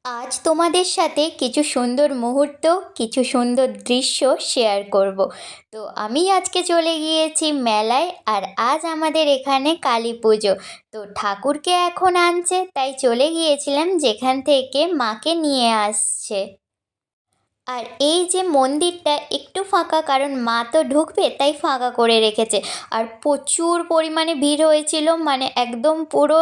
আজ তোমাদের সাথে কিছু সুন্দর মুহূর্ত, কিছু সুন্দর দৃশ্য শেয়ার করব। তো আমি আজকে চলে গিয়েছি মেলায়, আর আজ আমাদের এখানে কালী পুজো। তো ঠাকুরকে এখন আনছে, তাই চলে গিয়েছিলাম যেখান থেকে মাকে নিয়ে আসছে। আর এই যে মন্দিরটা একটু ফাঁকা, কারণ মা তো ঢুকবে তাই ফাঁকা করে রেখেছে। আর প্রচুর পরিমাণে ভিড় হয়েছিল, মানে একদম পুরো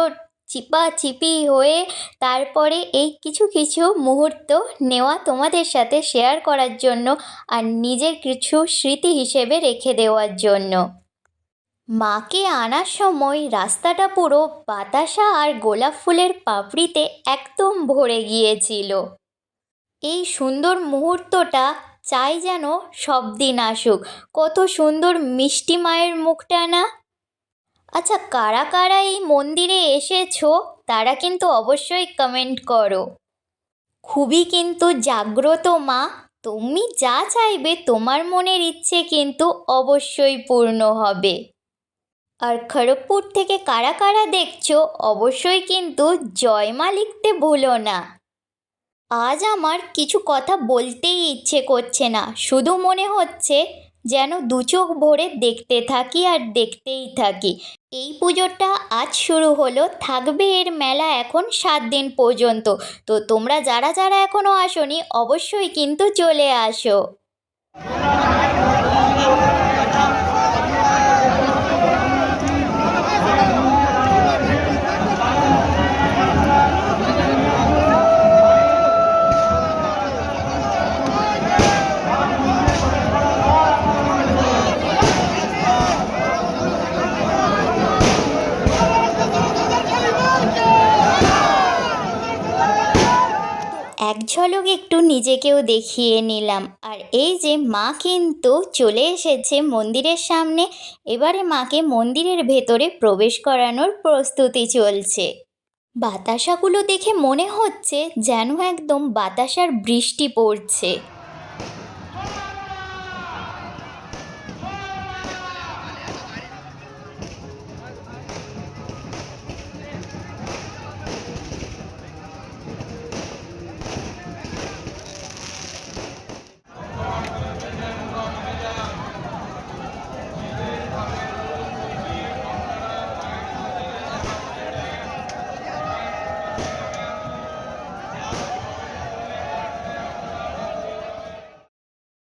চিপাচিপি হয়ে তারপরে এই কিছু কিছু মুহূর্ত নেওয়া তোমাদের সাথে শেয়ার করার জন্য, আর নিজের কিছু স্মৃতি হিসেবে রেখে দেওয়ার জন্য। মাকে আনার সময় রাস্তাটা পুরো বাতাসা আর গোলাপ ফুলের পাপড়িতে একদম ভরে গিয়েছিল। এই সুন্দর মুহূর্তটা চাই যেন সব দিন আসুক। কত সুন্দর মিষ্টি মায়ের মুখটা না? আচ্ছা, কারা কারা এই মন্দিরে এসেছো তারা কিন্তু অবশ্যই কমেন্ট করো। খুবই কিন্তু জাগ্রত মা, তুমি যা চাইবে তোমার মনের ইচ্ছে কিন্তু অবশ্যই পূর্ণ হবে। আর খড়গপুর থেকে কারা কারা দেখছো অবশ্যই কিন্তু জয় মা লিখতে ভুলো না। আজ আমার কিছু কথা বলতেই ইচ্ছে করছে না, শুধু মনে হচ্ছে যেন দু চোখ ভরে দেখতে থাকি আর দেখতেই থাকি। এই পুজোটা আজ শুরু হলো, থাকবে এর মেলা এখন 7 দিন পর্যন্ত। তো তোমরা যারা যারা এখনও আসোনি অবশ্যই কিন্তু চলে আসো। এক ঝলক একটু নিজেকেও দেখিয়ে নিলাম। আর এই যে মা কিন্তু চলে এসেছে মন্দিরের সামনে। এবারে মাকে মন্দিরের ভেতরে প্রবেশ করানোর প্রস্তুতি চলছে। বাতাসাগুলো দেখে মনে হচ্ছে যেন একদম বাতাসার বৃষ্টি পড়ছে।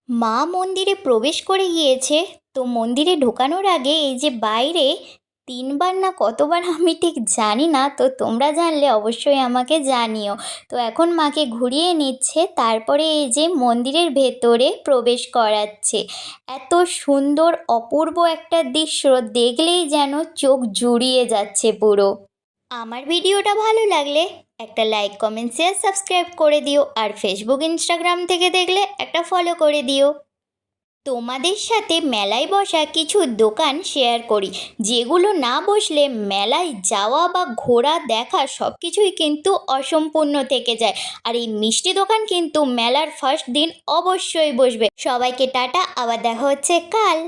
মা মন্দিরে প্রবেশ করে গিয়েছে। তো মন্দিরে ঢোকানোর আগে এই যে বাইরে 3বার না কতবার আমি ঠিক জানি না, তো তোমরা জানলে অবশ্যই আমাকে জানিও। তো এখন মাকে ঘুরিয়ে নিচ্ছে, তারপরে এই যে মন্দিরের ভেতরে প্রবেশ করাচ্ছে। এত সুন্দর অপূর্ব একটা দৃশ্য দেখলেই যেন চোখ জুড়িয়ে যাচ্ছে পুরো। আমার ভিডিওটা ভালো লাগলে একটা লাইক, কমেন্ট, শেয়ার, সাবস্ক্রাইব করে দিও। আর ফেসবুক, ইনস্টাগ্রাম থেকে দেখলে একটা ফলো করে দিও। তোমাদের সাথে মেলায় বসা কিছু দোকান শেয়ার করি, যেগুলো না বসলে মেলায় যাওয়া বা ঘোরা দেখা সব কিছুই কিন্তু অসম্পূর্ণ থেকে যায়। আর এই মিষ্টি দোকান কিন্তু মেলার ফার্স্ট দিন অবশ্যই বসবে। সবাইকে টাটা, আবার দেখা হচ্ছে কাল।